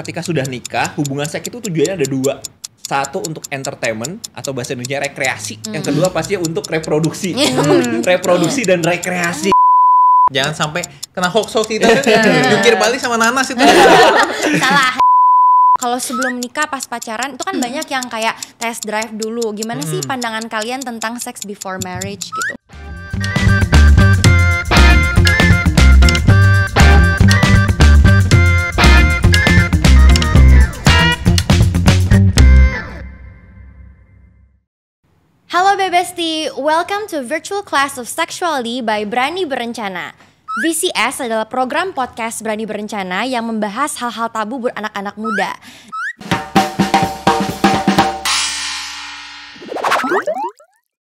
ketika sudah nikah, hubungan seks itu tujuannya ada dua. Satu untuk entertainment atau bahasa Indonesia rekreasi. Yang kedua pasti untuk reproduksi. Reproduksi dan rekreasi. Jangan sampai kena hoax itu. Jungkir balik sama nanas itu. Salah. Kalau sebelum nikah pas pacaran itu kan banyak yang kayak test drive dulu. Gimana sih pandangan kalian tentang sex before marriage gitu? Halo Bebesti, welcome to Virtual Class of Sexuality by Berani Berencana. VCS adalah program podcast Berani Berencana yang membahas hal-hal tabu buat anak-anak muda.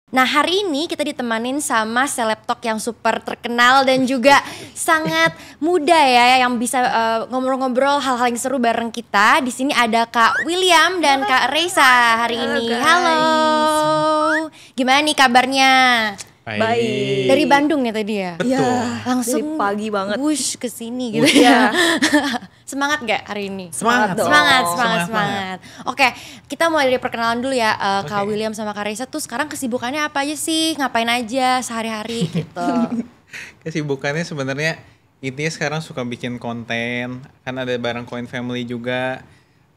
Nah, hari ini kita ditemanin sama selebtok yang super terkenal dan juga sangat muda ya, yang bisa ngobrol-ngobrol hal-hal yang seru bareng kita. Di sini ada Kak William dan Kak Reisa hari ini. Halo. Gimana nih kabarnya? Baik. Dari Bandung ya tadi ya? Betul. Ya, langsung dari pagi banget. Wush kesini gitu ya. Semangat gak hari ini? Semangat dong. Semangat. Oke, kita mulai dari perkenalan dulu ya. Kak William sama Kak Reisa tuh sekarang kesibukannya apa aja sih? Ngapain aja sehari-hari gitu? Kesibukannya sebenarnya intinya sekarang suka bikin konten. Kan ada bareng Coin Family juga.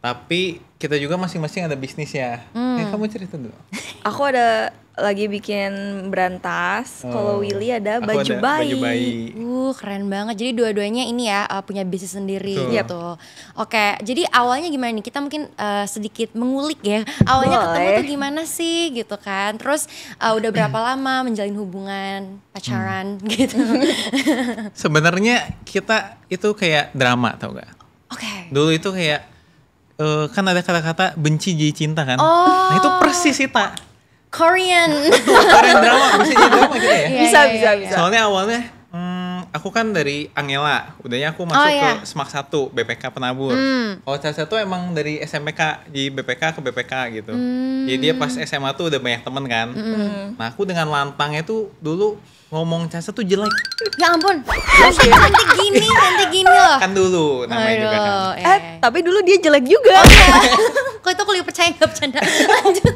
Tapi kita juga masing-masing ada bisnis ya. Kamu cerita dulu. Aku ada lagi bikin berantas. Kalau Willy ada baju bayi. Keren banget. Jadi dua-duanya ini ya punya bisnis sendiri. Betul. Gitu. Oke, jadi awalnya gimana nih? Kita mungkin sedikit mengulik ya. Awalnya ketemu tuh gimana sih gitu kan? Terus udah berapa lama menjalin hubungan pacaran gitu? Sebenarnya kita itu kayak drama, tau gak? Oke. Dulu itu kayak kan ada kata-kata benci jadi cinta kan? Nah itu persis Ita. Korean. Korean drama, bisa jadi drama gitu ya? Bisa. Soalnya awalnya aku kan dari Angela, udahnya aku masuk ke SMAK 1, BPK Penabur. Kalau Caca tuh emang dari SMPK, di BPK ke BPK gitu. Jadi dia pas SMA tuh udah banyak temen kan. Nah aku dengan lantangnya tuh dulu ngomong Caca tuh jelek. Ya ampun, nanti gini loh. Kan dulu namanya juga kan. Tapi dulu dia jelek juga. Kok itu aku lebih percaya gak bercanda. Lanjut.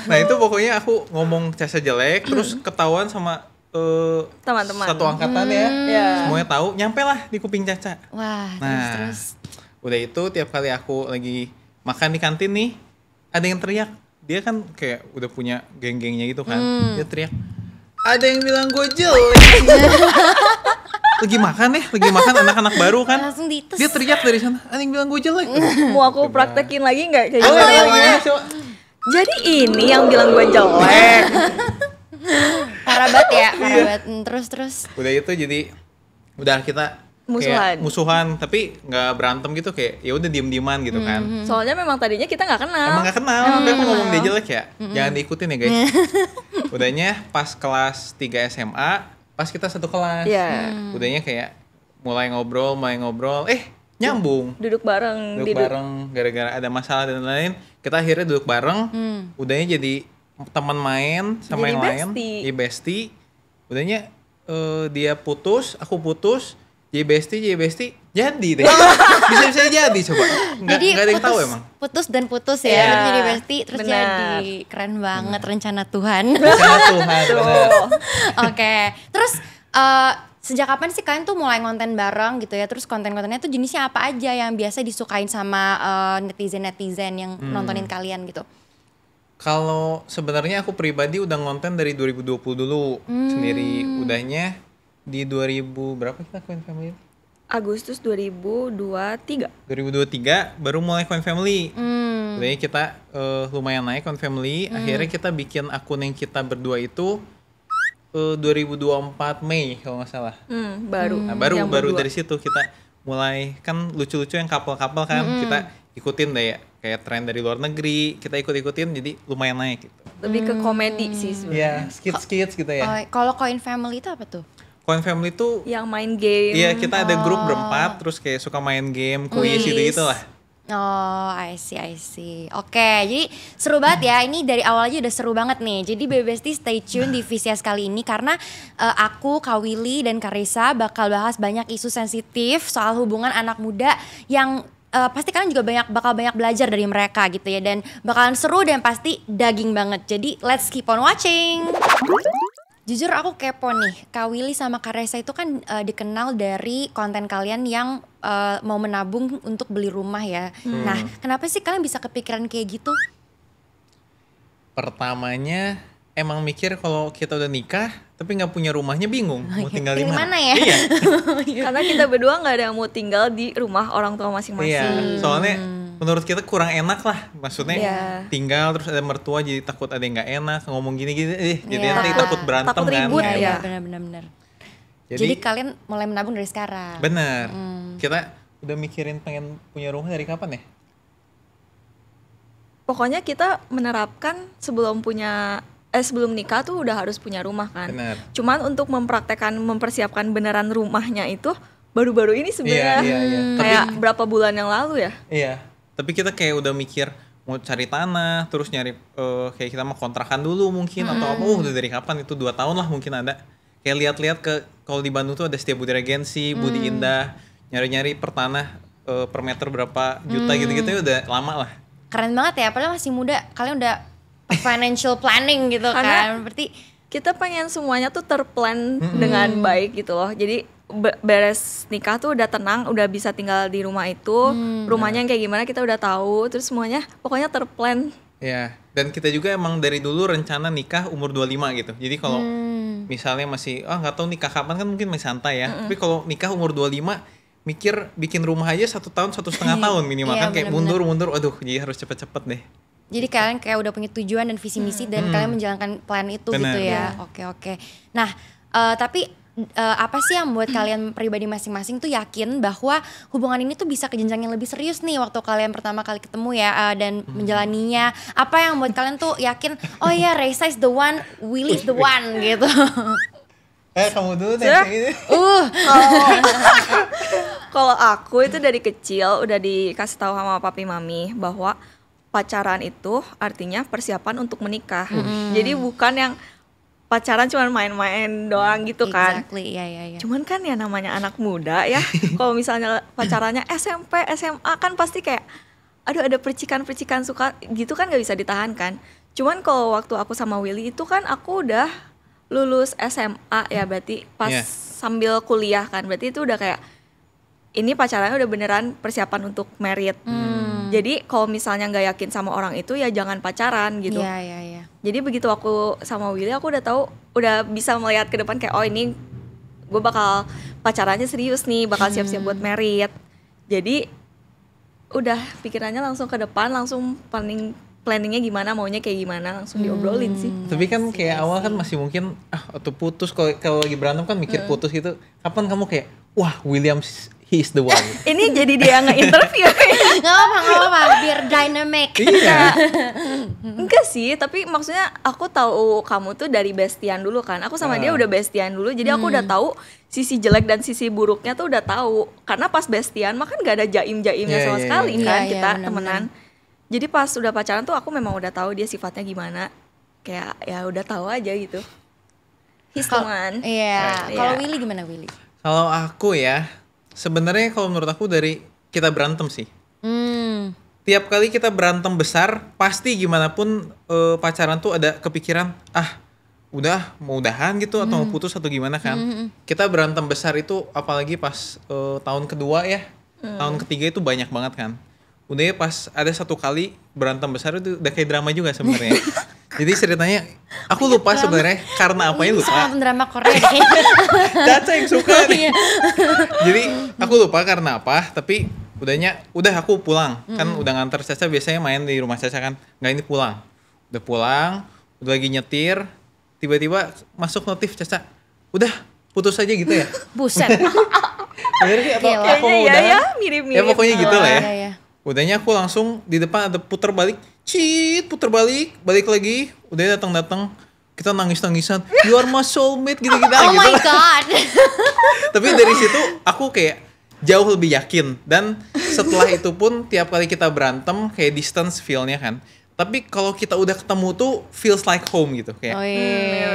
Nah itu pokoknya aku ngomong Caca jelek, terus ketahuan sama Teman-teman. satu angkatan ya. Ya. Semuanya tahu, nyampe lah di kuping Caca. Wah, Nah, terus. Udah itu tiap kali aku lagi makan di kantin nih, ada yang teriak. Dia kan kayak udah punya geng-gengnya gitu kan. Dia teriak, ada yang bilang gue jelek. Lagi makan anak-anak baru kan. Langsung dites. Dia teriak dari sana, ada yang bilang gue jelek. Mau aku praktekin lagi nggak kayak Oh, gitu? iya, coba. Jadi ini yang bilang gue jelek. Parah banget ya, parah banget. Terus. Udah itu jadi udah kita kayak musuhan, tapi nggak berantem gitu, kayak ya udah diem-dieman gitu kan. Soalnya memang tadinya kita nggak kenal. Emang gak kenal, tapi aku ngomong dia jelek ya. Jangan diikutin ya guys. Udahnya pas kelas 3 SMA, pas kita satu kelas. Udahnya kayak mulai ngobrol, nyambung. Duduk bareng. Gara-gara ada masalah dan lain-lain. Kita akhirnya duduk bareng. Udahnya jadi teman main sama Jadi yang lain. Jadi bestie. Udahnya dia putus, aku putus. Jadi bestie, jadi deh. Bisa jadi coba. Nggak ada yang tahu emang. Putus dan putus ya. Terus jadi bestie, terus jadi. Keren banget rencana Tuhan. Rencana Tuhan, benar. Oke. Terus sejak kapan sih kalian tuh mulai konten bareng gitu ya? Terus konten-kontennya tuh jenisnya apa aja yang biasa disukain sama netizen-netizen yang nontonin kalian gitu? Kalau sebenarnya aku pribadi udah ngonten dari 2020 dulu sendiri. Udahnya di 2000 berapa kita Coin Family? Agustus 2023 baru mulai Coin Family. Udahnya kita lumayan naik Coin Family. Akhirnya kita bikin akun yang kita berdua itu 2024 Mei kalau nggak salah. Baru. Nah, baru dari situ kita mulai, kan lucu-lucu yang couple-couple kan. Kita ikutin deh ya, kayak tren dari luar negeri, kita ikut-ikutin, jadi lumayan naik gitu. Lebih ke komedi sih sebenarnya. Iya, skits gitu ya. Kalau Coin Family itu apa tuh? Coin Family tuh yang main game. iya, kita ada grup berempat, terus kayak suka main game, kuis gitu lah. Oh, I see. Oke, jadi seru banget ya. Ini dari awal aja udah seru banget nih. Jadi Bebesti stay tune di VCS kali ini karena aku, Kak Willy dan Karissa bakal bahas banyak isu sensitif soal hubungan anak muda yang pasti kalian juga bakal banyak belajar dari mereka gitu ya. Dan bakalan seru dan pasti daging banget. Jadi let's keep on watching. Jujur aku kepo nih, Kak Willy sama Kak Reza itu kan dikenal dari konten kalian yang mau menabung untuk beli rumah ya. Nah, kenapa sih kalian bisa kepikiran kayak gitu? Pertamanya emang mikir kalau kita udah nikah tapi nggak punya rumahnya bingung mau tinggal di mana ya? Iya. Karena kita berdua nggak ada yang mau tinggal di rumah orang tua masing-masing. Iya, soalnya menurut kita kurang enak lah, maksudnya tinggal terus ada mertua jadi takut ada yang nggak enak ngomong gini-gini, jadi nanti takut berantem takut ribut, kan. Iya, benar. Jadi kalian mulai menabung dari sekarang. Bener. Kita udah mikirin pengen punya rumah dari kapan ya? Pokoknya kita menerapkan sebelum nikah tuh udah harus punya rumah kan. Bener. Cuman untuk mempersiapkan beneran rumahnya itu baru-baru ini sebenarnya. Iya. Kayak berapa bulan yang lalu ya? Iya. Tapi kita kayak udah mikir mau cari tanah, terus nyari kayak kita mau kontrakan dulu mungkin atau apa. Udah dari kapan itu 2 tahun lah mungkin ada. Kayak lihat-lihat kalau di Bandung tuh ada Setiabudi Regensi, Budi Indah, nyari-nyari per tanah per meter berapa juta gitu-gitu udah lama lah. Keren banget ya, padahal masih muda. Kalian udah financial planning gitu kan. Berarti kita pengen semuanya tuh terplan dengan baik gitu loh. Jadi beres nikah tuh udah tenang, udah bisa tinggal di rumah itu, rumahnya yang kayak gimana kita udah tahu, terus semuanya pokoknya terplan. Ya, dan kita juga emang dari dulu rencana nikah umur 25 gitu. Jadi kalau misalnya masih nggak tahu nikah kapan kan mungkin masih santai ya. Tapi kalau nikah umur 25 mikir bikin rumah aja 1 tahun 1,5 tahun minimal kan kayak mundur, aduh jadi harus cepet-cepet deh. Jadi kalian kayak udah punya tujuan dan visi misi dan kalian menjalankan plan itu. Bener. Gitu ya. Oke. Nah, tapi apa sih yang membuat kalian pribadi masing-masing tuh yakin bahwa hubungan ini tuh bisa ke jenjang yang lebih serius nih waktu kalian pertama kali ketemu ya dan menjalaninya? Apa yang membuat kalian tuh yakin, oh ya Reza is the one, Willy is the one gitu? Kamu dulu deh. Kalau aku itu dari kecil udah dikasih tahu sama papi mami bahwa pacaran itu artinya persiapan untuk menikah. Jadi bukan yang pacaran cuma main-main doang gitu kan. Exactly, iya. Cuman kan ya namanya anak muda ya. Kalau misalnya pacarannya SMP, SMA kan pasti kayak aduh ada percikan-percikan suka gitu kan gak bisa ditahan kan. Cuman kalau waktu aku sama Willy itu kan aku udah lulus SMA ya, berarti pas sambil kuliah kan. Berarti itu udah kayak ini pacarannya udah beneran persiapan untuk married. Jadi kalau misalnya nggak yakin sama orang itu ya jangan pacaran gitu. Iya. Jadi begitu aku sama Willy aku udah tahu, udah bisa melihat ke depan kayak oh ini gue bakal pacarannya serius nih, bakal siap-siap buat married. Jadi udah pikirannya langsung ke depan, langsung planningnya gimana, maunya kayak gimana, langsung diobrolin sih. Tapi kan kayak awal kan masih mungkin atau putus kalau lagi berantem kan mikir putus gitu. Kapan kamu kayak wah William he is the one. Ini jadi dia nge-interview. Gak apa-apa, biar dynamic. Iya. Enggak sih, tapi maksudnya aku tahu kamu tuh dari bestian dulu kan. Aku sama dia udah bestian dulu, jadi aku udah tahu sisi jelek dan sisi buruknya tuh udah tahu. Karena pas bestian mah kan gak ada jaim-jaimnya sama sekali kan kita temenan. Jadi pas udah pacaran tuh aku memang udah tahu dia sifatnya gimana. Kayak ya udah tahu aja gitu. He's the one. Iya. Kalau Willy gimana Willy? Kalau aku ya, sebenarnya kalau menurut aku dari kita berantem sih. Tiap kali kita berantem besar, pasti gimana pun pacaran tuh ada kepikiran, udah mau udahan gitu atau mau putus atau gimana kan. Kita berantem besar itu apalagi pas tahun kedua ya, tahun ketiga itu banyak banget kan. Udah ya pas ada satu kali berantem besar itu udah kayak drama juga sebenarnya. Jadi ceritanya aku lupa sebenarnya karena apanya lupa. Sama drama Korea. Caca yang suka nih. Jadi aku lupa karena apa, tapi udah aku pulang. Kan udah nganter Caca, biasanya main di rumah Caca kan. Nggak, ini pulang. Udah pulang, udah lagi nyetir, tiba-tiba masuk notif Caca. Udah putus aja gitu ya. Buset. Bener sih atau aku kayaknya udah ya mirip-mirip. Ya pokoknya gitu lah ya. Iya. Udahnya aku langsung di depan ada puter balik, balik lagi. Udah datang, kita nangis-nangisan. You are my soulmate gitu-gitu. Oh my god. Tapi dari situ aku kayak jauh lebih yakin. Dan setelah itu pun tiap kali kita berantem kayak distance feel-nya kan. Tapi kalau kita udah ketemu tuh feels like home gitu kayak.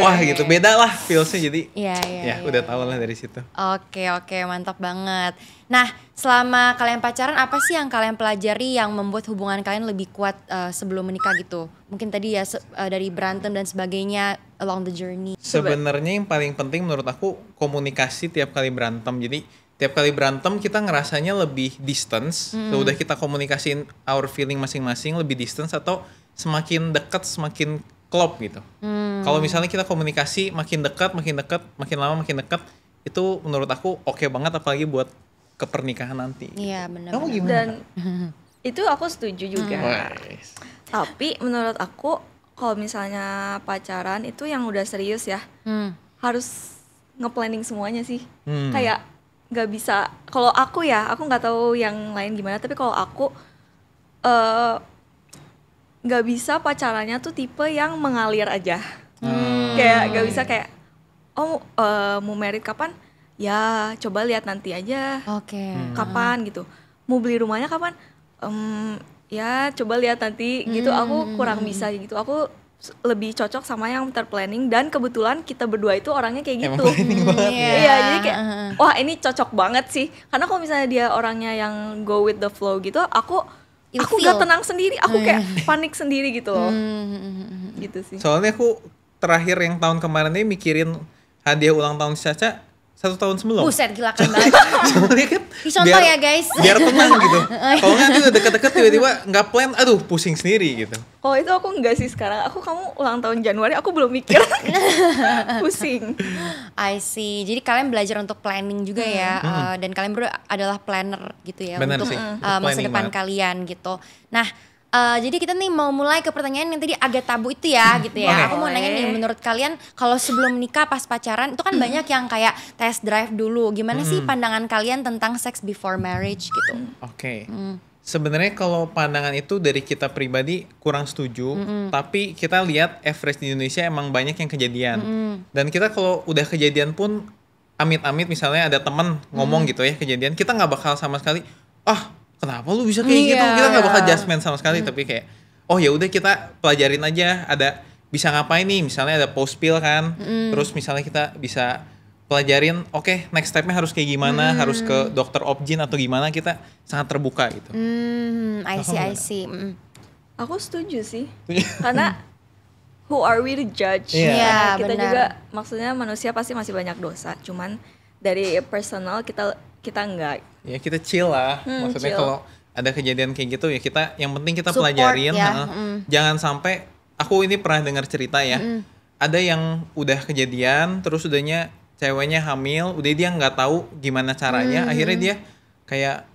Wah gitu, beda lah feelsnya jadi. Ya udah tau lah dari situ. Oke, mantap banget. Nah, selama kalian pacaran apa sih yang kalian pelajari yang membuat hubungan kalian lebih kuat sebelum menikah gitu? Mungkin tadi ya dari berantem dan sebagainya along the journey. Sebenarnya yang paling penting menurut aku komunikasi tiap kali berantem. Jadi tiap kali berantem kita ngerasanya lebih distance. Udah kita komunikasiin our feeling masing-masing lebih distance atau semakin dekat semakin klop gitu. Kalau misalnya kita komunikasi makin dekat, makin lama makin dekat, itu menurut aku oke banget apalagi buat ke pernikahan nanti. Iya, benar. Kamu gimana? Dan itu aku setuju juga. Tapi menurut aku kalau misalnya pacaran itu yang udah serius ya, harus nge-planning semuanya sih. Kayak nggak bisa, kalau aku ya, aku nggak tahu yang lain gimana, tapi kalau aku nggak bisa pacarannya tuh tipe yang mengalir aja. Kayak nggak bisa kayak mau married kapan? Ya coba lihat nanti aja. Kapan gitu. Mau beli rumahnya kapan? Ya coba lihat nanti gitu. Aku kurang bisa gitu. Aku lebih cocok sama yang terplanning, dan kebetulan kita berdua itu orangnya kayak gitu. Iya, jadi kayak wah ini cocok banget sih. Karena kalau misalnya dia orangnya yang go with the flow gitu, aku gak tenang sendiri, aku kayak panik sendiri gitu loh. Gitu sih. Soalnya aku terakhir yang tahun kemarin ini mikirin hadiah ulang tahun si Caca 1 tahun sebelum. Buset, gila kan banget. Soalnya kan dicontoh ya guys. Biar tenang gitu. Kalau nanti udah deket-deket tiba-tiba nggak plan, aduh pusing sendiri gitu. Kalau itu aku enggak sih sekarang. Kamu ulang tahun Januari, aku belum mikir. Pusing. I see. Jadi kalian belajar untuk planning juga ya. Dan kalian berdua adalah planner gitu ya. Bener untuk sih, masa depan kalian gitu. Nah, jadi kita nih mau mulai ke pertanyaan yang tadi agak tabu itu ya gitu ya. Aku mau nanya nih, menurut kalian kalau sebelum nikah pas pacaran itu kan banyak yang kayak test drive dulu. Gimana sih pandangan kalian tentang sex before marriage gitu? Sebenarnya kalau pandangan itu dari kita pribadi kurang setuju, tapi kita lihat average di Indonesia emang banyak yang kejadian. Dan kita kalau udah kejadian pun amit-amit misalnya ada teman ngomong gitu ya kejadian, kita nggak bakal sama sekali kenapa lu bisa kayak gitu? Kita nggak bakal judgment sama sekali, tapi kayak ya udah kita pelajarin aja. Ada bisa ngapain nih? Misalnya ada post pill kan, terus misalnya kita bisa pelajarin. Next stepnya harus kayak gimana? Harus ke dokter obgyn atau gimana? Kita sangat terbuka gitu. I see. Aku setuju sih, karena who are we to judge? Iya, kita benar. juga maksudnya manusia pasti masih banyak dosa. Cuman dari personal kita enggak. Ya kita chill lah, maksudnya kalau ada kejadian kayak gitu ya kita, yang penting kita support, pelajarin ya. Jangan sampai, aku ini pernah dengar cerita ya, ada yang udah kejadian terus udahnya ceweknya hamil, udah dia nggak tahu gimana caranya, akhirnya dia kayak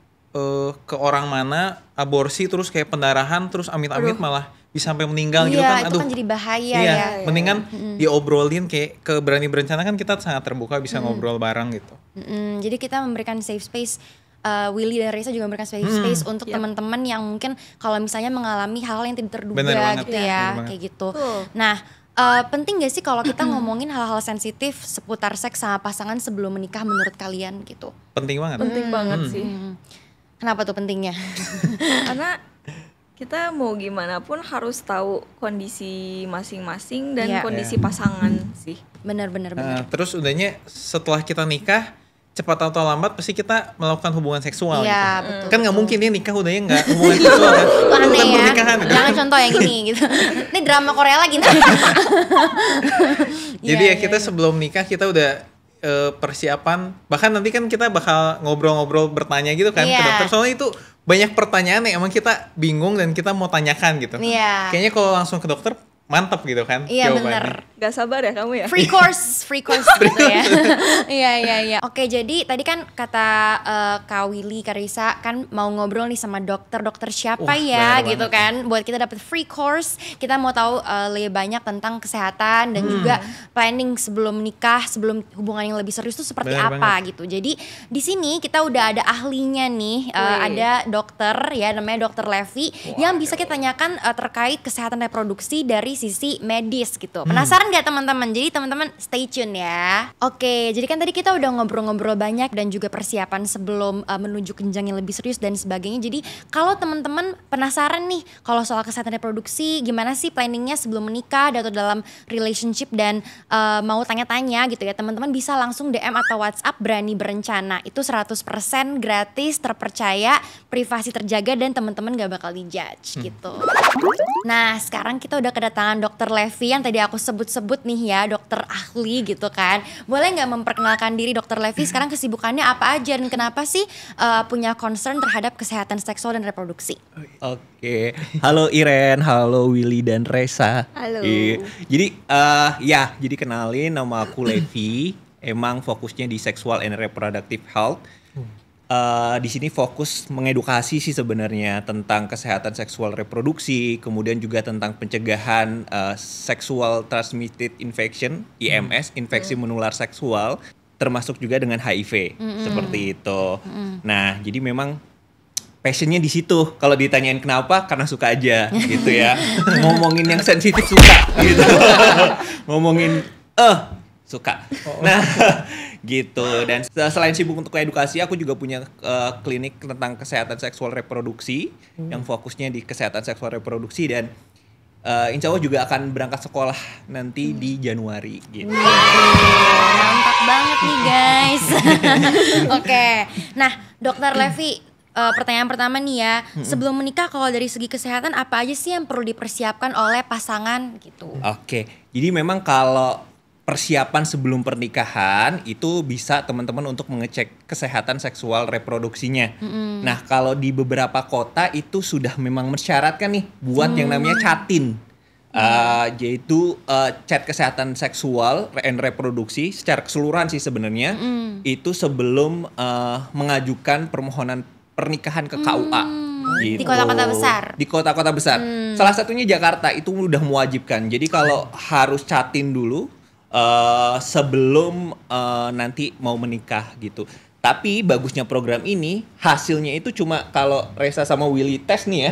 ke orang mana aborsi, terus kayak pendarahan, terus amit-amit malah bisa sampai meninggal gitu kan. Itu kan jadi bahaya ya. Mendingan diobrolin, kayak ke berani berencana kan kita sangat terbuka, bisa ngobrol bareng gitu. Jadi kita memberikan safe space, Willy dan Reza juga memberikan safe space untuk teman-teman yang mungkin kalau misalnya mengalami hal yang tidak terduga gitu ya, kayak gitu. Nah, penting gak sih kalau kita ngomongin hal-hal sensitif seputar seks sama pasangan sebelum menikah menurut kalian gitu? Penting banget. Penting banget sih. Kenapa tuh pentingnya? Karena kita mau gimana pun harus tahu kondisi masing-masing dan kondisi pasangan sih. Benar. Terus udahnya setelah kita nikah, cepat atau lambat pasti kita melakukan hubungan seksual gitu. Betul, kan nggak mungkin dia nikah udahnya nggak hubungan seksual kan. Itu aneh bukan ya. pernikahan gitu. Jangan contoh yang gini gitu. Ini drama Korea lagi nih. Jadi kita sebelum nikah kita udah persiapan, bahkan nanti kan kita bakal ngobrol-ngobrol bertanya gitu kan ke dokter, soalnya itu banyak pertanyaan yang emang kita bingung dan kita mau tanyakan gitu. Kayaknya kalau langsung ke dokter mantap gitu kan jawabannya. Gak sabar ya kamu ya? Free course gitu ya. Iya. Oke, jadi tadi kan kata Kak Willy, Kak Risa kan mau ngobrol nih sama dokter siapa ya gitu kan. Buat kita dapat free course, kita mau tahu lebih banyak tentang kesehatan dan juga planning sebelum nikah, sebelum hubungan yang lebih serius itu seperti apa gitu. Jadi di sini kita udah ada ahlinya nih, ada dokter ya namanya Dokter Levi yang bisa kita tanyakan terkait kesehatan reproduksi dari dari sisi medis gitu. Penasaran gak teman-teman? Jadi teman-teman stay tune ya. Oke, jadi kan tadi kita udah ngobrol-ngobrol banyak dan juga persiapan sebelum menuju jenjang yang lebih serius dan sebagainya. Jadi kalau teman-teman penasaran nih kalau soal kesehatan reproduksi, gimana sih planningnya sebelum menikah atau dalam relationship dan mau tanya-tanya gitu ya, teman-teman bisa langsung DM atau WhatsApp Berani Berencana. Itu 100% gratis, terpercaya, privasi terjaga dan teman-teman gak bakal dijudge gitu. Nah, sekarang kita udah kedatangan Dr. Levi yang tadi aku sebut-sebut nih ya, dokter ahli gitu kan. Boleh nggak memperkenalkan diri Dr. Levi sekarang, kesibukannya apa aja dan kenapa sih punya concern terhadap kesehatan seksual dan reproduksi? Oke, halo Iren, halo Willy dan Resa. Halo. Jadi jadi kenalin, nama aku Levi. Emang fokusnya di sexual and reproductive health. Di sini fokus mengedukasi sih sebenarnya tentang kesehatan seksual reproduksi, kemudian juga tentang pencegahan sexual transmitted infection (IMS), infeksi menular seksual, termasuk juga dengan HIV seperti itu. Nah, jadi memang passionnya di situ. Kalau ditanyain kenapa, karena suka aja gitu ya. Ngomongin yang sensitif suka gitu. Ngomongin suka. Nah, gitu. Dan selain sibuk untuk edukasi, aku juga punya klinik tentang kesehatan seksual reproduksi yang fokusnya di kesehatan seksual reproduksi, dan insya Allah juga akan berangkat sekolah nanti di Januari gitu. Mantap banget nih guys. Oke, nah Dr. Levi, pertanyaan pertama nih ya, sebelum menikah kalau dari segi kesehatan apa aja sih yang perlu dipersiapkan oleh pasangan gitu? Oke, jadi memang kalau persiapan sebelum pernikahan itu bisa teman-teman untuk mengecek kesehatan seksual reproduksinya. Nah, kalau di beberapa kota itu sudah memang mensyaratkan nih buat yang namanya catin. Yaitu chat kesehatan seksual and reproduksi secara keseluruhan sih sebenarnya itu sebelum mengajukan permohonan pernikahan ke KUA. Gitu. Di kota-kota besar? Di kota-kota besar. Salah satunya Jakarta itu udah mewajibkan. Jadi kalau harus catin dulu sebelum nanti mau menikah gitu. Tapi bagusnya program ini hasilnya itu cuma kalau Resa sama Willy tes nih ya.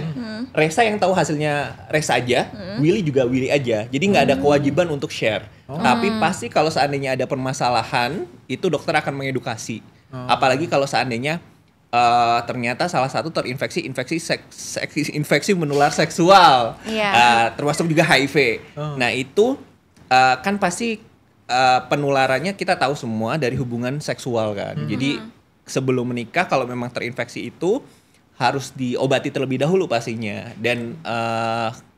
Resa yang tahu hasilnya Resa aja, Willy juga Willy aja. Jadi nggak ada kewajiban untuk share. Tapi pasti kalau seandainya ada permasalahan, itu dokter akan mengedukasi. Apalagi kalau seandainya ternyata salah satu terinfeksi infeksi menular seksual, termasuk juga HIV. Nah itu kan pasti penularannya kita tahu semua dari hubungan seksual kan. Jadi sebelum menikah kalau memang terinfeksi itu harus diobati terlebih dahulu pastinya. Dan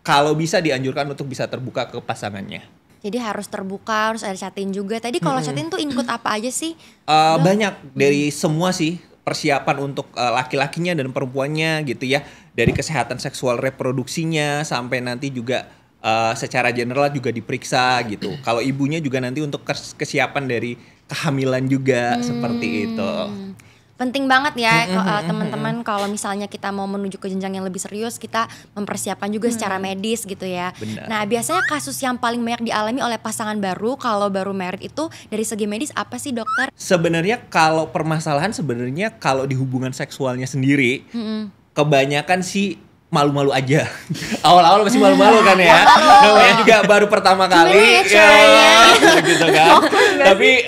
kalau bisa dianjurkan untuk bisa terbuka ke pasangannya. Jadi harus terbuka, harus ada chatin juga. Tadi kalau chatin tuh include apa aja sih? Banyak dari semua sih. Persiapan untuk laki-lakinya dan perempuannya gitu ya. Dari kesehatan seksual reproduksinya sampai nanti juga secara general juga diperiksa gitu. Kalau ibunya juga nanti untuk kesiapan dari kehamilan juga seperti itu. Penting banget ya teman-teman kalau misalnya kita mau menuju ke jenjang yang lebih serius, kita mempersiapkan juga secara medis gitu ya. Benar. Nah, biasanya kasus yang paling banyak dialami oleh pasangan baru kalau baru married itu dari segi medis apa sih dokter? Sebenarnya kalau permasalahan kalau di hubungan seksualnya sendiri kebanyakan sih malu-malu aja. Awal-awal masih malu-malu kan ya. Namanya juga baru pertama kali. Gitu kan. Tapi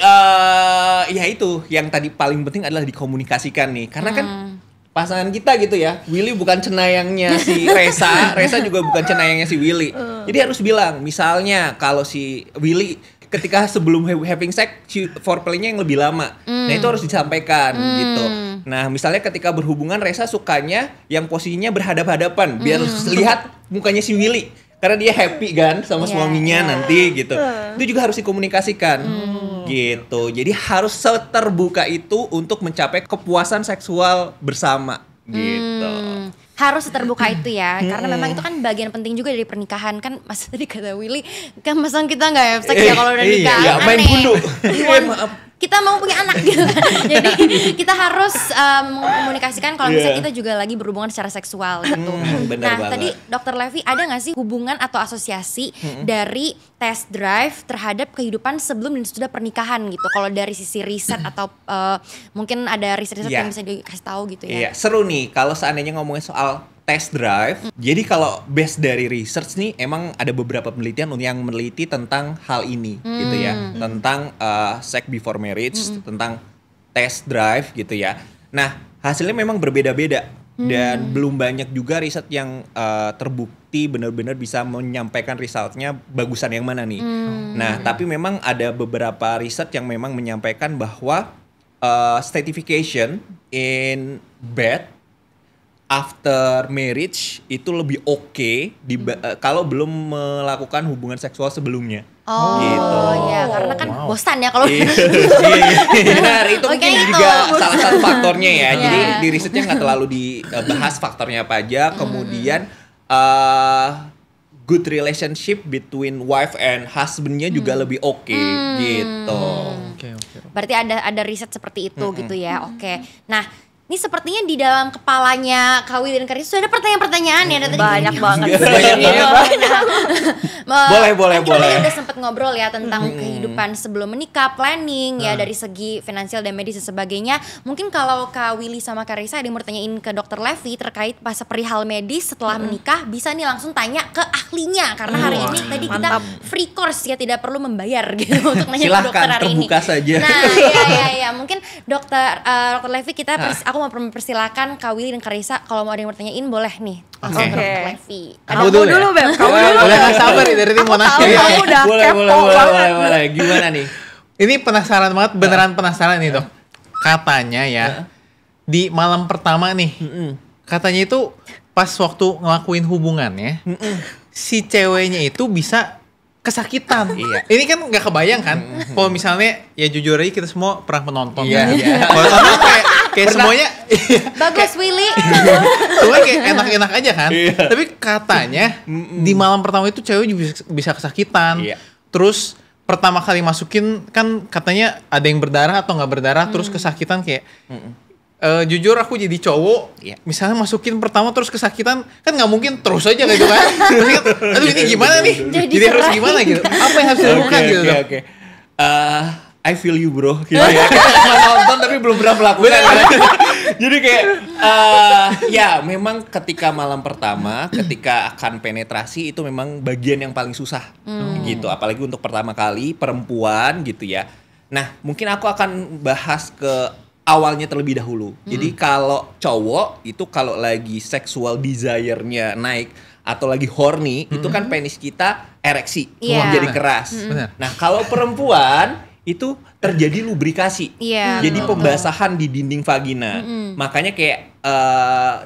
ya itu yang tadi paling penting adalah dikomunikasikan nih. Karena kan pasangan kita gitu ya. Willy bukan cenayangnya si Resa, Resa juga bukan cenayangnya si Willy. Jadi harus bilang, misalnya kalau si Willy ketika sebelum having sex foreplay-nya yang lebih lama. Nah, itu harus disampaikan gitu. Nah, misalnya ketika berhubungan Resa sukanya yang posisinya berhadap-hadapan biar lihat mukanya si Willy. Karena dia happy kan sama suaminya nanti gitu. Itu juga harus dikomunikasikan. Gitu. Jadi harus seterbuka itu untuk mencapai kepuasan seksual bersama gitu. Harus terbuka itu ya, karena memang itu kan bagian penting juga dari pernikahan kan. Mas tadi kata Willy, kan masa kita nggak have sex ya kalau udah nikah, iya, main gundu. Kita mau punya anak gitu kan. Jadi kita harus mengkomunikasikan kalau misalnya kita juga lagi berhubungan secara seksual gitu. Nah banget. Tadi Dr. Levi ada nggak sih hubungan atau asosiasi dari test drive terhadap kehidupan sebelum dan sudah pernikahan gitu? Kalau dari sisi riset atau mungkin ada riset-riset yang bisa dikasih tahu gitu ya? Iya, seru nih kalau seandainya ngomongin soal test drive. Jadi kalau based dari research nih, emang ada beberapa penelitian yang meneliti tentang hal ini gitu ya, tentang sex before marriage, tentang test drive gitu ya. Nah, hasilnya memang berbeda-beda dan belum banyak juga riset yang terbukti benar-benar bisa menyampaikan resultnya bagusan yang mana nih. Nah, tapi memang ada beberapa riset yang memang menyampaikan bahwa stratification in bed after marriage itu lebih oke kalau belum melakukan hubungan seksual sebelumnya. Gitu. Ya, karena kan bosan ya kalau. Iya, benar. Itu mungkin juga salah satu faktornya ya. Jadi di risetnya nggak terlalu dibahas faktornya apa aja. Kemudian good relationship between wife and husbandnya juga lebih oke gitu. Berarti ada riset seperti itu gitu ya. Oke. Nah, ini sepertinya di dalam kepalanya Kak Willy dan Karissa sudah ada pertanyaan-pertanyaan ya. Banyak banget. Boleh. Udah sempet ngobrol ya tentang kehidupan sebelum menikah, planning ya dari segi finansial dan medis dan sebagainya. Mungkin kalau Kak Willy sama Karissa ada yang mau tanyain ke Dokter Levi terkait pas perihal medis setelah menikah, bisa nih langsung tanya ke ahlinya. Karena hari ini tadi kita free course ya, tidak perlu membayar gitu untuk nanya ke dokter hari ini. Silahkan, terbuka saja. Nah, iya. Mungkin Dokter Levi aku mau mempersilakan Kak Willy dan Karissa kalau mau ada yang bertanyain boleh nih. Oke. Dokter Levi. Kamu dulu, Beb. Kamu dulu. Udah gak sabar nih dari mau nanya. Kamu udah Boleh. Gimana nih? Ini penasaran banget, beneran penasaran nih dok. Katanya ya, di malam pertama nih, katanya itu pas waktu ngelakuin hubungannya, si ceweknya itu bisa kesakitan. Iya. Ini kan nggak kebayang kan? Kalau misalnya ya jujur aja kita semua pernah menonton. Iya. Kalau nonton kayak semuanya. Bagus Willy. Semuanya kayak enak-enak aja kan. Tapi katanya di malam pertama itu cewek juga bisa kesakitan. Iya. Terus pertama kali masukin kan katanya ada yang berdarah atau nggak berdarah, terus kesakitan kayak. Jujur aku jadi cowok, misalnya masukin pertama terus kesakitan, kan nggak mungkin terus aja gitu kan. Aduh ini gimana nih? Jadi harus gimana gitu? Apa yang harus dilakukan gitu? Oke. I feel you bro. Gitu ya. Cuma nonton tapi belum pernah melakukan. Jadi kayak ya memang ketika malam pertama, ketika akan penetrasi itu memang bagian yang paling susah gitu. Apalagi untuk pertama kali perempuan gitu ya. Nah mungkin aku akan bahas ke awalnya terlebih dahulu. Jadi kalau cowok itu kalau lagi sexual desire-nya naik atau lagi horny, itu kan penis kita ereksi, jadi keras. Nah, kalau perempuan itu terjadi lubrikasi. Jadi pembasahan di dinding vagina. Makanya kayak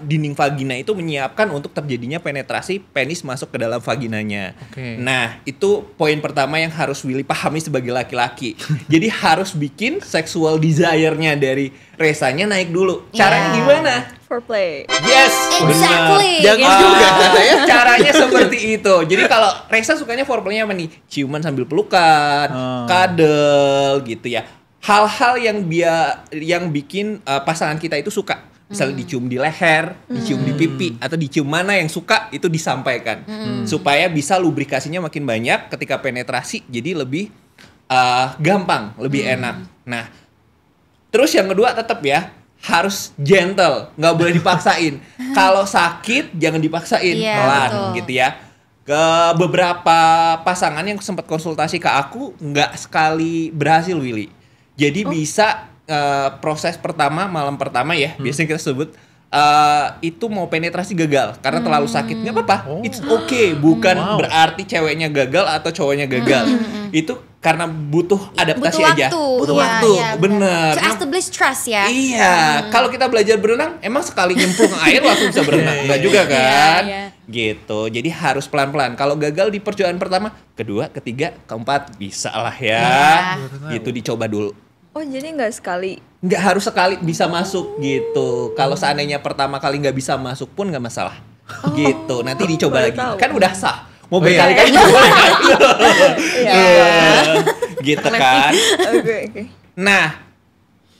dinding vagina itu menyiapkan untuk terjadinya penetrasi penis masuk ke dalam vaginanya. Nah, itu poin pertama yang harus Willy pahami sebagai laki-laki. Jadi harus bikin sexual desire-nya dari Resanya naik dulu. Caranya gimana? Foreplay. Yes, exactly. Jangan juga katanya. Caranya seperti itu. Jadi kalau Resa sukanya foreplaynya apa nih? Ciuman sambil pelukan, kadel gitu ya. Hal-hal yang bikin pasangan kita itu suka. Misalnya dicium di leher, dicium di pipi, atau dicium mana yang suka itu disampaikan. Supaya bisa lubrikasinya makin banyak ketika penetrasi, jadi lebih gampang, lebih enak. Nah, terus yang kedua tetap ya, harus gentle, nggak boleh dipaksain. Kalau sakit jangan dipaksain, pelan gitu ya. Ke beberapa pasangan yang sempat konsultasi ke aku, nggak sekali berhasil Willy. Jadi bisa proses pertama, malam pertama ya, biasanya kita sebut itu mau penetrasi gagal karena terlalu sakit. Nggak apa-apa, it's okay. Bukan berarti ceweknya gagal atau cowoknya gagal. Itu karena butuh adaptasi aja. Butuh waktu, bener. To establish trust ya. Iya, kalau kita belajar berenang, emang sekali nyemplung air langsung bisa berenang, enggak juga kan? Gitu. Jadi harus pelan-pelan. Kalau gagal di percobaan pertama, kedua, ketiga, keempat bisa lah ya. Gitu dicoba dulu. Oh jadi nggak sekali? Nggak harus sekali bisa masuk gitu. Kalau seandainya pertama kali nggak bisa masuk pun nggak masalah. Gitu. Nanti dicoba lagi. Kan udah sah. Mau berkali-kali juga boleh kan? Gitu kan. Oke. Nah,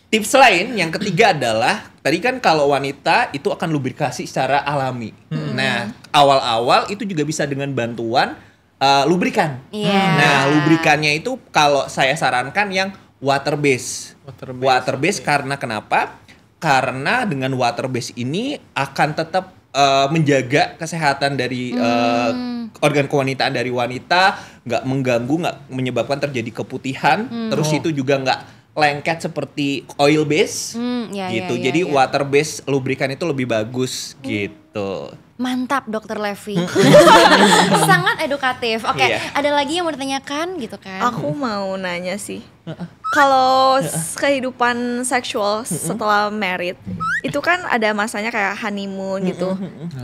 tips lain yang ketiga adalah tadi kan kalau wanita itu akan lubrikasi secara alami. Nah, awal-awal itu juga bisa dengan bantuan lubrikan. Nah, lubrikannya itu kalau saya sarankan yang water base. Water base karena kenapa? Karena dengan water base ini akan tetap menjaga kesehatan dari organ kewanitaan dari wanita, nggak mengganggu, nggak menyebabkan terjadi keputihan, terus itu juga nggak lengket seperti oil base gitu. Jadi water base lubrikan itu lebih bagus gitu. Mantap Dokter Levi. Sangat edukatif. Oke, ada lagi yang mau ditanyakan gitu kan? Aku mau nanya sih. Kalau kehidupan seksual setelah married, itu kan ada masanya kayak honeymoon gitu.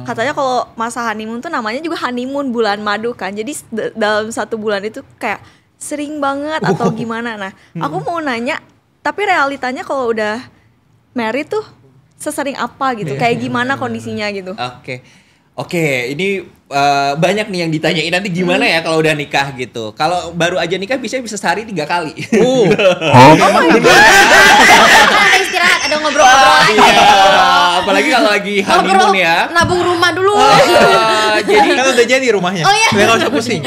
Katanya kalau masa honeymoon tuh namanya juga honeymoon bulan madu kan. Jadi dalam 1 bulan itu kayak sering banget atau gimana. Nah, aku mau nanya, tapi realitanya kalau udah married tuh sesering apa gitu? Kayak gimana kondisinya gitu? Oke, ini banyak nih yang ditanyain nanti gimana ya kalau udah nikah gitu. Kalau baru aja nikah bisa sehari 3 kali. Ada istirahat, ada ngobrol-ngobrol lagi. Apalagi kalau lagi honeymoon ya. Nabung rumah dulu. Jadi kan udah jadi rumahnya. Oh iya. Nggak usah pusing.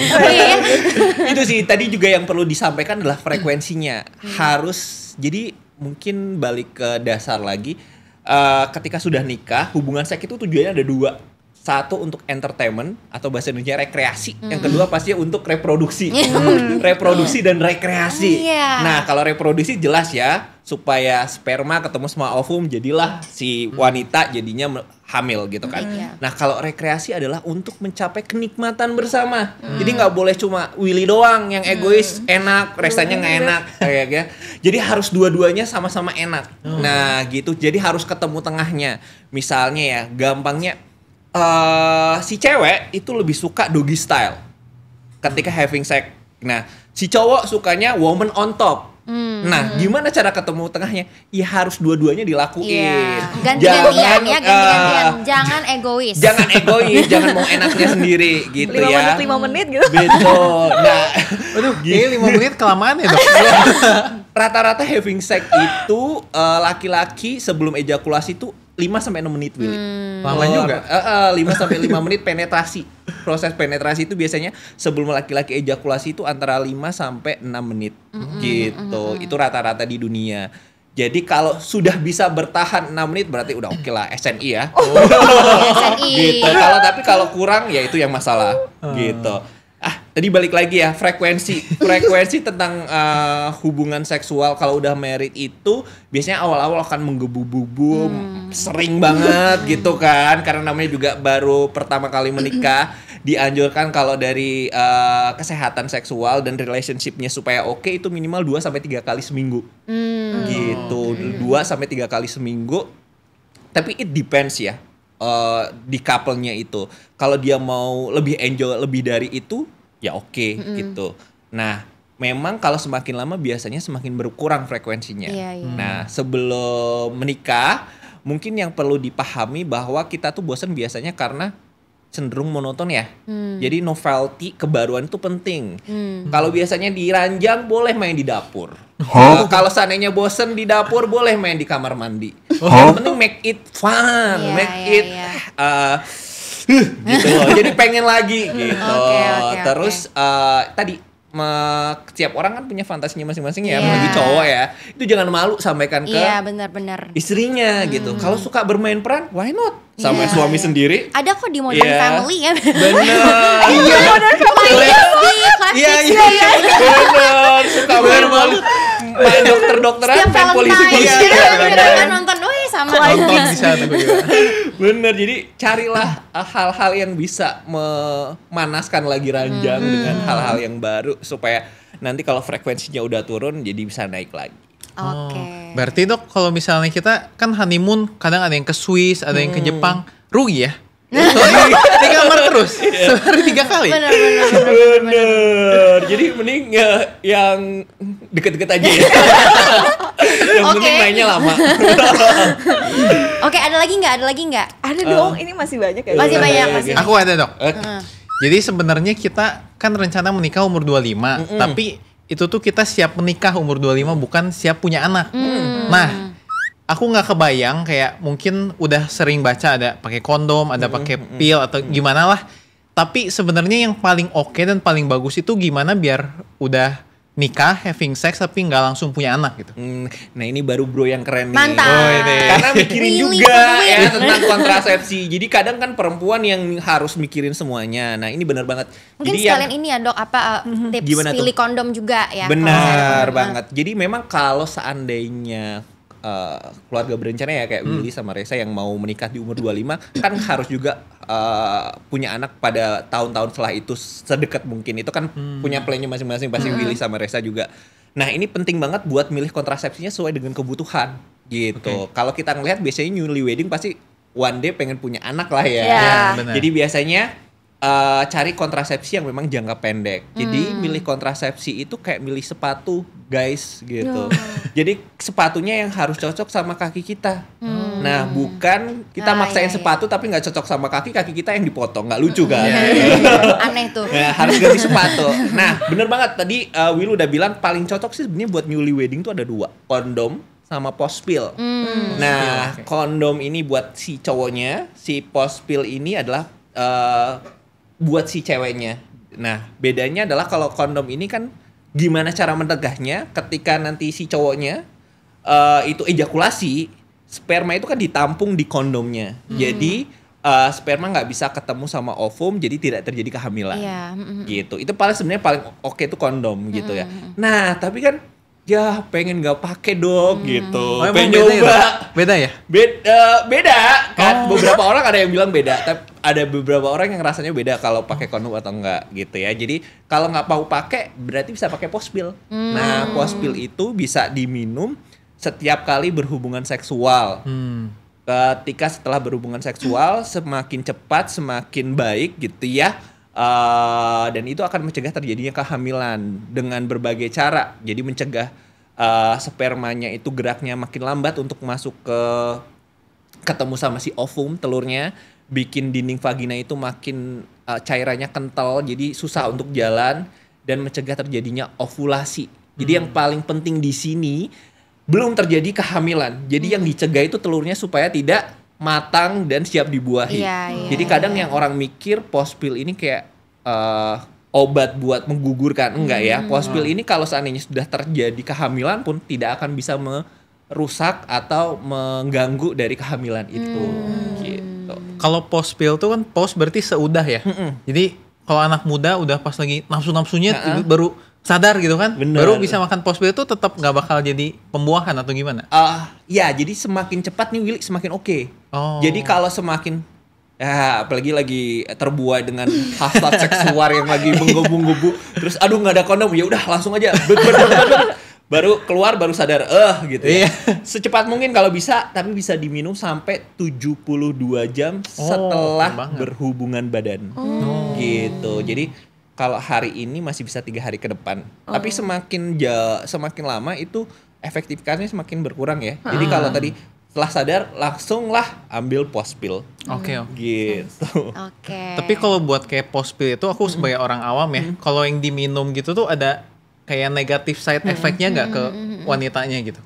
Itu sih tadi juga yang perlu disampaikan adalah frekuensinya. Harus, jadi mungkin balik ke dasar lagi. Ketika sudah nikah, hubungan seks itu tujuannya ada 2. Satu untuk entertainment atau bahasa Indonesia rekreasi. Yang kedua pasti untuk reproduksi. Reproduksi dan rekreasi. Nah, kalau reproduksi jelas ya, supaya sperma ketemu sama ovum jadilah si wanita jadinya hamil gitu kan. Nah, kalau rekreasi adalah untuk mencapai kenikmatan bersama. Jadi nggak boleh cuma Willy doang yang egois, enak, restanya nggak enak kayak ya. Jadi harus dua-duanya sama-sama enak. Nah, gitu. Jadi harus ketemu tengahnya. Misalnya ya, gampangnya si cewek itu lebih suka doggy style ketika having sex. Nah, si cowok sukanya woman on top. Nah, gimana cara ketemu tengahnya? Ya harus dua-duanya dilakuin. Ganti-gantian ya, ganti-gantian. Jangan egois. Jangan egois, jangan mau enaknya sendiri gitu 5 menit gitu. Betul. Nah, aduh, ini 5 menit kelamaan ya, Dok. Rata-rata having sex itu laki-laki sebelum ejakulasi itu 5-6 menit, Willy. Lama juga. 5-5 menit penetrasi. Proses penetrasi itu biasanya sebelum laki-laki ejakulasi itu antara 5-6 menit. Gitu. Itu rata-rata di dunia. Jadi kalau sudah bisa bertahan 6 menit berarti udah oke lah, SNI ya. SNI. Gitu. Kalau kurang ya itu yang masalah. Gitu. Tadi balik lagi ya, frekuensi tentang hubungan seksual kalau udah married itu biasanya awal-awal akan menggebu-gebu, sering banget gitu kan, karena namanya juga baru pertama kali menikah. Dianjurkan kalau dari kesehatan seksual dan relationship-nya supaya oke itu minimal 2-3 kali seminggu. Gitu, 2-3 kali seminggu. Tapi it depends ya. Di couple-nya itu. Kalau dia mau lebih enjoy lebih dari itu, ya oke, gitu. Nah, memang kalau semakin lama biasanya semakin berkurang frekuensinya. Nah, sebelum menikah, mungkin yang perlu dipahami bahwa kita tuh bosan biasanya karena cenderung monoton ya. Jadi novelty, kebaruan itu penting. Kalau biasanya di ranjang boleh main di dapur. Kalau seandainya bosen di dapur boleh main di kamar mandi. Yang penting make it fun, gitu loh. Jadi pengen lagi gitu. Terus tadi setiap orang kan punya fantasinya masing-masing ya, apalagi cowok ya. Itu jangan malu sampaikan ke istrinya gitu. Kalau suka bermain peran, why not? Sama suami sendiri. Ada kok di Modern Family ya. Bener. Modern Family. Iya. Bener. Suka main dokter-dokteran, main polisi-polisi. Bener nonton, sama. Nonton di sana juga. Bener, jadi carilah hal-hal yang bisa memanaskan lagi ranjang dengan hal-hal yang baru supaya nanti kalau frekuensinya udah turun jadi bisa naik lagi. Berarti Dok, kalau misalnya kita kan honeymoon, kadang ada yang ke Swiss, ada yang ke Jepang, rugi ya? Soalnya di kamar terus, sehari 3 kali. Bener. Jadi mending yang deket-deket aja ya. Yang penting mainnya lama. Oke, ada lagi nggak? Ada dong, ini masih banyak ya. Masih banyak. Aku ada Dok. Jadi sebenarnya kita kan rencana menikah umur 25, tapi itu tuh kita siap menikah umur 25 bukan siap punya anak. Nah, aku nggak kebayang kayak mungkin udah sering baca ada pakai kondom, ada pakai pil atau gimana lah. Tapi sebenarnya yang paling oke dan paling bagus itu gimana biar udah nikah, having sex tapi nggak langsung punya anak gitu. Nah ini baru bro yang keren nih. Mantap. Karena mikirin juga ya tentang kontrasepsi. Jadi kadang kan perempuan yang harus mikirin semuanya. Nah ini benar banget. Mungkin jadi sekalian ini ya dok, tips pilih kondom juga ya. Benar banget. Jadi memang kalau seandainya keluarga berencana ya kayak Willy sama Reza yang mau menikah di umur 25 kan harus juga punya anak pada tahun-tahun setelah itu sedekat mungkin. Itu kan punya plannya masing-masing pasti Willy sama Reza juga. Nah ini penting banget buat milih kontrasepsinya sesuai dengan kebutuhan gitu. Kalau kita ngelihat biasanya newly wedding pasti one day pengen punya anak lah ya. Yeah. Jadi biasanya cari kontrasepsi yang memang jangka pendek. Jadi milih kontrasepsi itu kayak milih sepatu, guys, gitu. Jadi sepatunya yang harus cocok sama kaki kita. Nah, bukan kita maksain sepatu tapi nggak cocok sama kaki kita yang dipotong, nggak lucu kan? Aneh tuh. Nah, harus ganti sepatu. Nah, bener banget tadi Will udah bilang paling cocok sih sebenarnya buat newly wedding tuh ada 2, kondom sama post pill. Nah, kondom ini buat si cowoknya, si post pill ini adalah buat si ceweknya. Nah, bedanya adalah kalau kondom ini kan gimana cara mencegahnya ketika nanti si cowoknya itu ejakulasi, sperma itu kan ditampung di kondomnya. Jadi sperma nggak bisa ketemu sama ovum, jadi tidak terjadi kehamilan. Gitu. Itu sebenarnya paling oke itu kondom gitu ya. Nah, tapi kan ya pengen nggak pakai dok gitu. Pengen nyoba. Beda ya? Beda kan. Beberapa orang ada yang bilang beda, tapi ada beberapa orang yang rasanya beda kalau pakai kondom atau enggak gitu ya. Jadi kalau nggak mau pakai berarti bisa pakai post pill. Nah post pill itu bisa diminum setiap kali berhubungan seksual. Ketika setelah berhubungan seksual semakin cepat semakin baik gitu ya. Dan itu akan mencegah terjadinya kehamilan dengan berbagai cara. Jadi mencegah spermanya itu geraknya makin lambat untuk masuk ketemu sama si ovum telurnya, bikin dinding vagina itu makin cairannya kental, jadi susah untuk jalan dan mencegah terjadinya ovulasi. Jadi yang paling penting di sini belum terjadi kehamilan. Jadi yang dicegah itu telurnya supaya tidak matang dan siap dibuahi. Jadi kadang yang orang mikir post pill ini kayak obat buat menggugurkan, enggak ya. Post pill ini kalau seandainya sudah terjadi kehamilan pun tidak akan bisa merusak atau mengganggu dari kehamilan itu. Gitu. Kalau post pill tuh kan post berarti seudah ya. Jadi kalau anak muda udah pas lagi nafsu-nafsunya baru sadar gitu kan. Baru bisa makan post pill itu tetap nggak bakal jadi pembuahan atau gimana? Ya jadi semakin cepat nih Willy semakin oke. Jadi kalau semakin apalagi lagi terbuai dengan hasrat seksual yang lagi menggebu-gebu, terus aduh nggak ada kondom, ya udah langsung aja baru keluar baru sadar gitu ya. Secepat mungkin kalau bisa, tapi bisa diminum sampai 72 jam setelah berhubungan badan. Gitu. Jadi kalau hari ini masih bisa 3 hari ke depan. Tapi semakin lama itu efektivitasnya semakin berkurang ya. Jadi kalau tadi setelah sadar langsunglah ambil post pill. Gitu. Tapi kalau buat kayak post pill itu aku sebagai orang awam ya, kalau yang diminum gitu tuh ada kayak negatif side effect-nya nggak ke wanitanya gitu?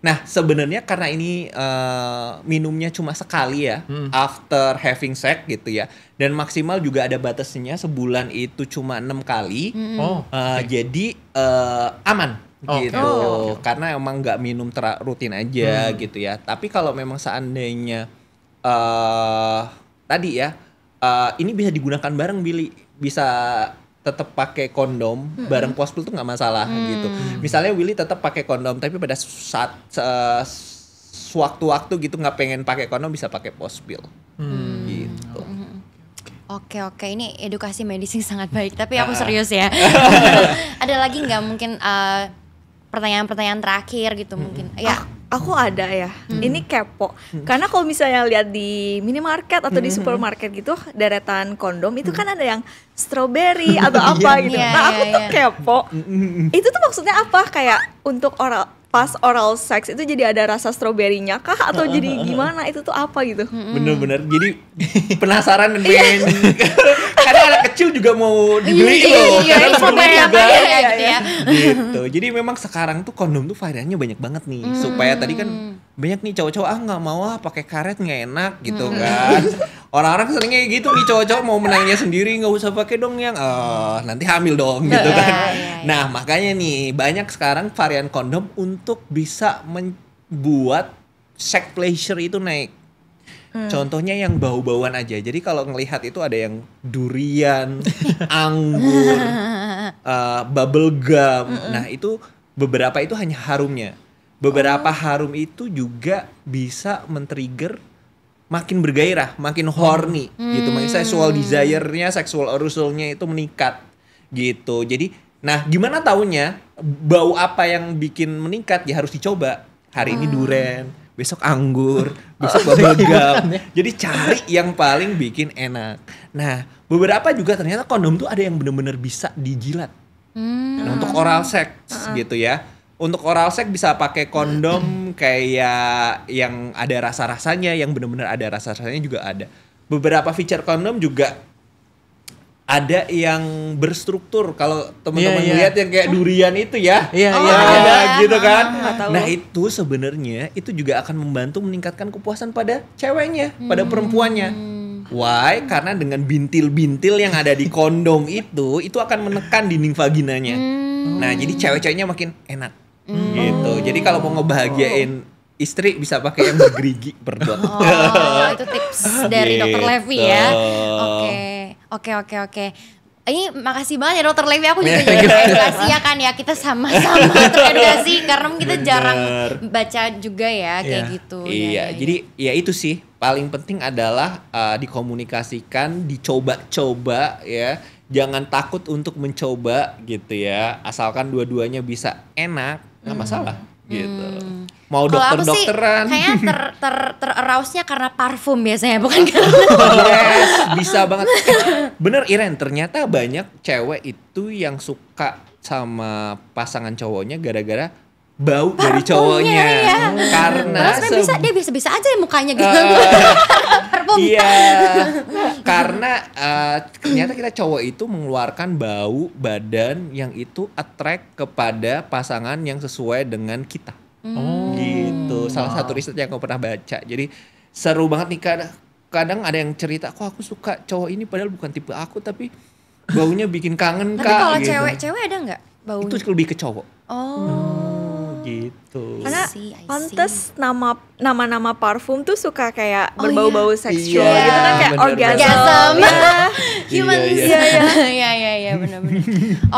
Nah sebenarnya karena ini minumnya cuma sekali ya, after having sex gitu ya, dan maksimal juga ada batasnya sebulan itu cuma 6 kali, jadi aman. Gitu. Karena emang nggak minum rutin aja gitu ya. Tapi kalau memang seandainya tadi ya ini bisa digunakan bareng Billy, bisa tetap pakai kondom bareng post pill tuh nggak masalah gitu. Misalnya Willy tetap pakai kondom tapi pada saat sewaktu-waktu gitu nggak pengen pakai kondom bisa pakai post pill. Gitu. Oke, ini edukasi medis yang sangat baik. Tapi aku serius ya. Ada lagi nggak mungkin pertanyaan-pertanyaan terakhir gitu mungkin? Ya. Aku ada ya. Ini kepo. Karena kalau misalnya lihat di minimarket atau di supermarket gitu, deretan kondom itu kan ada yang strawberry atau apa gitu. Nah, aku tuh kepo. Itu tuh maksudnya apa? Kayak untuk pas oral sex itu jadi ada rasa stroberinya kah atau jadi gimana? Itu tuh apa gitu? Bener-bener. Jadi penasaran dan pengen. Karena anak kecil juga mau dibeli loh. Iya, strawberry apa ya gitu ya. Gitu. Jadi memang sekarang tuh kondom tuh variannya banyak banget nih. Supaya tadi kan banyak nih cowok-cowok nggak mau pakai karet nggak enak gitu kan. Orang-orang seringnya gitu nih, cowok-cowok mau menangnya sendiri, nggak usah pakai dong yang nanti hamil dong gitu kan. Nah makanya nih banyak sekarang varian kondom untuk bisa membuat sex pleasure itu naik. Contohnya yang bau-bauan aja. Jadi kalau ngelihat itu ada yang durian, anggur, bubble gum. Nah itu beberapa itu hanya harumnya. Beberapa harum itu juga bisa men-trigger makin bergairah, makin horny gitu. Makin sexual desire-nya, sexual arousal-nya itu meningkat gitu. Jadi, nah gimana taunya bau apa yang bikin meningkat? Ya harus dicoba. Hari ini durian, besok anggur, besok bubble gum. Jadi cari yang paling bikin enak. Nah, beberapa juga ternyata kondom tuh ada yang benar-benar bisa dijilat. Nah, untuk oral sex gitu ya. Untuk oral sex bisa pakai kondom kayak yang ada rasa-rasanya, yang benar-benar ada rasa-rasanya juga ada. Beberapa feature kondom juga ada yang berstruktur. Kalau teman-teman lihat yang kayak durian itu ya, ada gitu kan. Nah itu sebenarnya itu juga akan membantu meningkatkan kepuasan pada ceweknya, pada perempuannya. Why? Karena dengan bintil-bintil yang ada di kondom itu akan menekan dinding vaginanya. Nah jadi cewek-ceweknya makin enak. Gitu. Jadi kalau mau ngebahagiain istri bisa pakai yang bergerigi berdot. Itu tips dari Dr. Levi ya. Oke. Ini makasih banget ya Dr. Levi, aku juga jadi edukasi ya kan ya, kita sama-sama teredukasi karena kita jarang baca juga ya kayak gitu. Iya, jadi ya itu sih paling penting adalah dikomunikasikan, dicoba-coba ya. Jangan takut untuk mencoba gitu ya, asalkan dua-duanya bisa enak, nggak masalah gitu. Mau dokter-dokteran. Kayaknya ter-arouse-nya karena parfum biasanya, bukan karena. Yes, bisa banget. Bener Iren, ternyata banyak cewek itu yang suka sama pasangan cowoknya gara-gara bau dari cowoknya. Ya. Karena dia bisa-bisa aja ya mukanya gitu. Parfum. Iya. Karena ternyata kita cowok itu mengeluarkan bau badan yang itu attract kepada pasangan yang sesuai dengan kita. Gitu. Salah satu riset yang aku pernah baca. Jadi seru banget nih, kadang ada yang cerita, kok aku suka cowok ini padahal bukan tipe aku tapi baunya bikin kangen Kak. Tapi kalau gitu. cewek ada nggak baunya? Itu lebih ke cowok. Gitu. Karena pantes nama-nama parfum tuh suka kayak berbau-bau seksual gitu kan, kayak orgasm. Human. Iya benar-benar.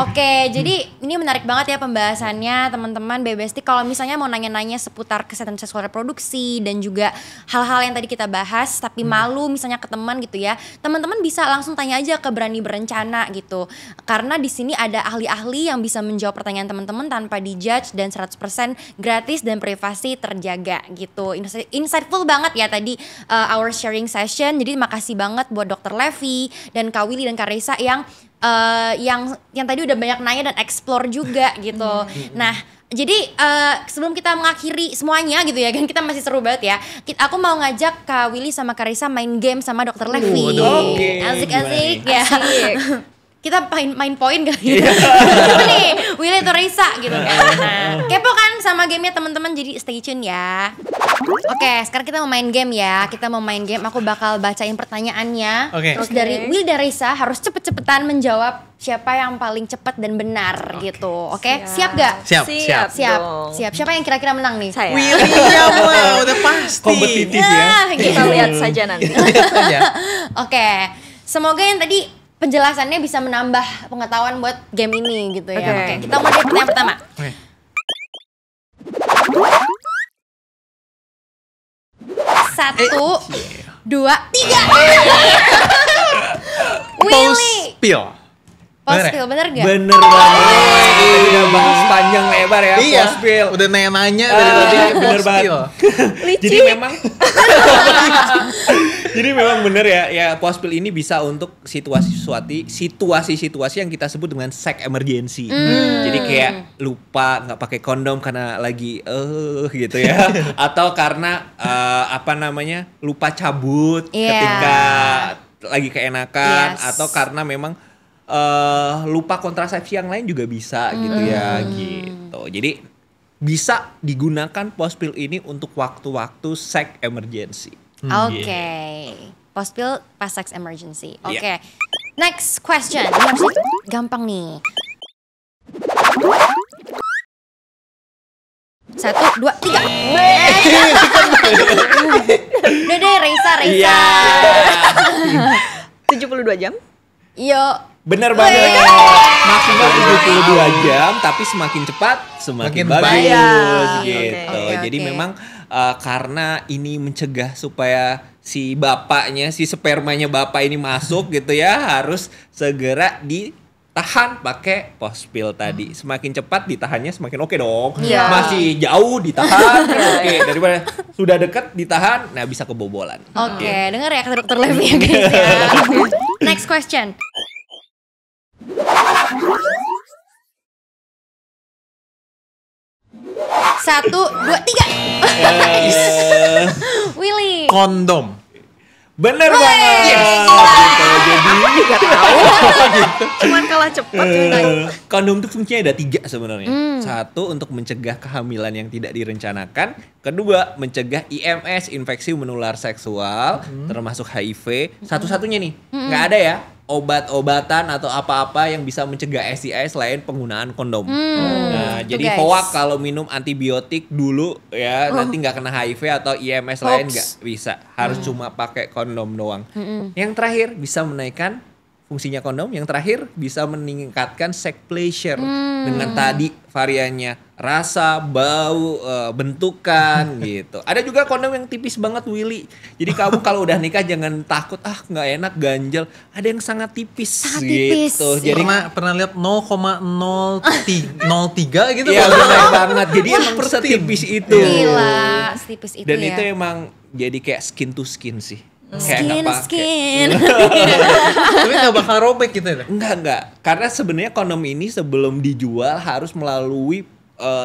Oke, jadi ini menarik banget ya pembahasannya teman-teman Bebesti. Kalau misalnya mau nanya-nanya seputar kesehatan seksual reproduksi dan juga hal-hal yang tadi kita bahas tapi malu misalnya ke teman gitu ya, teman-teman bisa langsung tanya aja ke Berani Berencana gitu. Karena di sini ada ahli-ahli yang bisa menjawab pertanyaan teman-teman tanpa dijudge dan 100% gratis dan privasi terjaga gitu. Insightful banget ya tadi our sharing session. Jadi makasih banget buat Dr. Levi dan Kak Willy dan Kak Reza yang tadi udah banyak nanya dan explore juga gitu. Nah, jadi sebelum kita mengakhiri semuanya gitu ya kan, kita masih seru banget ya. Aku mau ngajak Kak Willy sama Kak Reza main game sama Dr. Levi. Asik-asik ya. Kita main poin kali ya. Coba nih, Willy atau Reza gitu kan. Nah, kepo kan sama gamenya teman-teman, jadi stay tune ya. Oke, sekarang kita mau main game ya. Aku bakal bacain pertanyaannya. Terus dari Will dan Reza harus cepet-cepetan menjawab siapa yang paling cepat dan benar gitu. Oke, siap gak? Siap. Siapa yang kira-kira menang nih? Saya. William lah, udah pasti. Kompetitif ya. Kita lihat saja nanti. Oke, semoga yang tadi penjelasannya bisa menambah pengetahuan buat game ini gitu ya. Oke, kita mulai dari pertanyaan pertama. Satu, 2, 3. Willy. Post-pill, bener gak? Bener banget. Udah bahas panjang lebar ya. Iya, post-pill. udah nanya-nanya dari tadi. Bener banget. Jadi memang bener ya post-pill ini bisa untuk situasi-situasi yang kita sebut dengan sex emergency. Jadi kayak lupa nggak pakai kondom karena lagi gitu ya. Atau karena lupa cabut ketika lagi keenakan, atau karena memang lupa kontrasepsi yang lain juga bisa gitu ya gitu. Jadi bisa digunakan post pill ini untuk waktu-waktu sex emergency. Oke. post pill pas sex emergency. Oke. Iya. Next question. Ini harusnya gampang nih. 1, 2, 3. Udah deh, Reisa. Iya. 72 jam? Yo. Bener banget. Maksimal 72 jam, tapi semakin cepat semakin Makin bagus baik. gitu. Oke. Jadi memang karena ini mencegah supaya si bapaknya, si spermanya bapak ini masuk gitu ya, harus segera ditahan pakai post pill tadi. Semakin cepat ditahannya semakin oke dong. Iya. Masih jauh ditahan oke, daripada sudah dekat ditahan, nah bisa kebobolan. Oke, dengar ya kata Dr. Levi ya guys ya. Next question. 1, 2, 3. Willy. Kondom. Bener banget. Gitu. Jadi Gak tahu. Cuman kalah cepet. kondom itu fungsinya ada 3 sebenarnya. 1 untuk mencegah kehamilan yang tidak direncanakan. 2 mencegah IMS, infeksi menular seksual, termasuk HIV. Satu-satunya nih, nggak ada ya obat-obatan atau apa-apa yang bisa mencegah STI selain penggunaan kondom. Nah, Tuh, jadi guys. hoak kalau minum antibiotik dulu ya nanti nggak kena HIV atau IMS lain Hoax. nggak bisa. Harus cuma pakai kondom doang. Yang terakhir bisa menaikkan fungsinya kondom. Yang terakhir bisa meningkatkan sex pleasure dengan tadi variannya rasa, bau, bentukan gitu. Ada juga kondom yang tipis banget Willy. Jadi kamu kalau udah nikah jangan takut nggak enak ganjel. Ada yang sangat tipis Sangat tipis. gitu. Jadi Pernah lihat 0,03 gitu. iya Bang? benar banget. Jadi emang setipis itu. Gila, setipis itu Dan ya. itu emang jadi kayak skin to skin sih. Skin to skin. Tapi nggak bakal robek gitu ya? Enggak. Karena sebenarnya kondom ini sebelum dijual harus melalui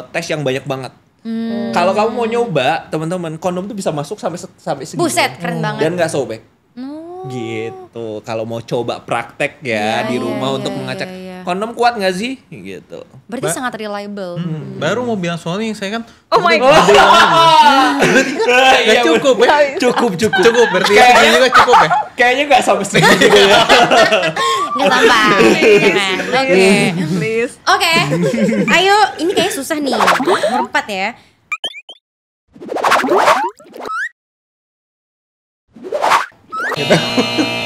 tes yang banyak banget. Kalau kamu mau nyoba, teman-teman, kondom tuh bisa masuk sampai segini. Buset, keren banget. Dan nggak sobek. Gitu. Kalau mau coba praktek ya di rumah untuk mengacak kondom kuat nggak sih? Gitu. Berarti sangat reliable. Baru mau bilang soalnya saya kan. Oh my God. Nggak cukup ya? Cukup. Cukup berarti ya segini juga cukup ya? Kayaknya nggak sampai segini juga ya. Nggak tambah. Jangan. Oke. Please. Oke. Ayo, ini kayaknya susah nih. Nomor 4 ya.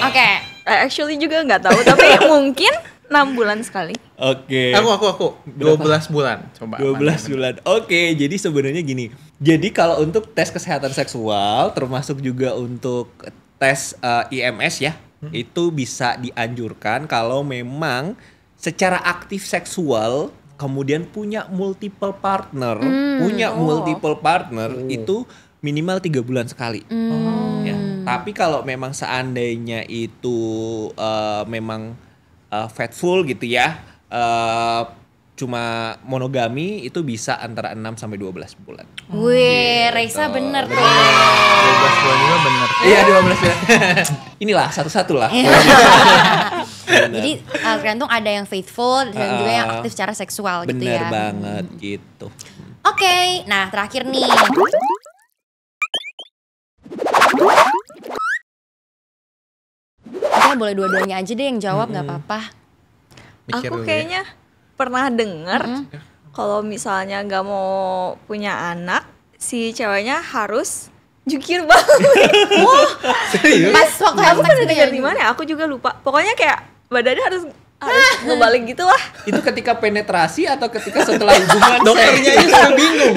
Oke. Actually juga nggak tahu, tapi mungkin 6 bulan sekali. Oke. Aku 12 bulan coba. 12 bulan. Oke, jadi sebenarnya gini. Jadi kalau untuk tes kesehatan seksual termasuk juga untuk tes IMS ya, itu bisa dianjurkan kalau memang secara aktif seksual kemudian punya multiple partner, itu minimal 3 bulan sekali. Ya. Tapi kalau memang seandainya itu memang faithful gitu ya, cuma monogami itu bisa antara 6 sampai 12 bulan. Wih, Reisa bener tuh. 12 bulan juga bener. Iya 12 bulan. Inilah satu-satu lah. Jadi tergantung ada yang faithful dan juga yang aktif secara seksual gitu Bener ya. banget gitu. Oke, nah terakhir nih. Kita boleh dua-duanya aja deh yang jawab, nggak apa-apa. Mikir Aku dulu ya. kayaknya pernah dengar kalau misalnya nggak mau punya anak, si ceweknya harus jukir balik. Serius? Pas waktu Aku seks pernah gitu dengar ya? di mana ya? Aku juga lupa. Pokoknya kayak badannya harus ngebalik gitu lah. Itu ketika penetrasi atau ketika setelah hubungan Dokternya aja sudah bingung.